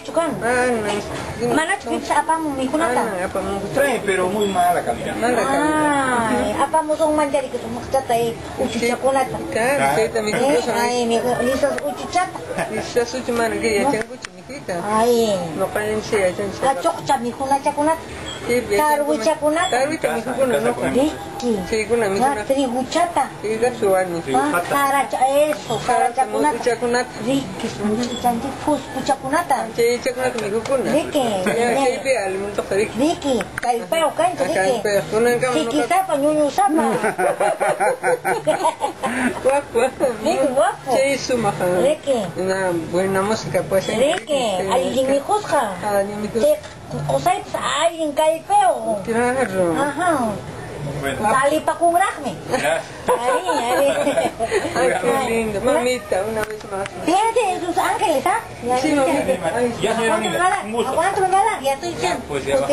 chukan. Mana pizza apa mo mikunata? Apa mo Trae, pero muy mala calidad. Ay, apa mo song manjari ko makchata uchichakunata. Kita mi kuso Ay, mi lisas uchichata. Isa su chumana que ya tengo chimikita. Ay. No caen si ya tengo. Achokcha mikunata kunata. Tarwicha kunata. Tarwicha mi kuno no. Riki. Sí, kuna mi kuna. Triguchata. Sí, gapsuani. Karacha eso, karacha kunata. Chakunata. Riki, chanti fus puchakunata. Sí, chakunata mi kuna. Riki. Ya pe al mundo Riki. Riki, kaipeo kanto Riki. Kaipeo, kuna kama no. Siki sapa nyunyu sapa. Guapo. Riki guapo. Sí, sumaja. Riki. Una buena música pues. Riki, alguien me juzga. Alguien me juzga. O sea, alguien kaipeo. Claro. Ajá. Bueno. Dali pa kurahme. Ya. Ahí. Ay, qué lindo. Mamita, una vez más. Fíjate, sus ángeles, ¿ah? Sí, mamita. Ya, señora Aguanta, Nila, un gusto. aguanta, ya estoy diciendo. Pues ya va.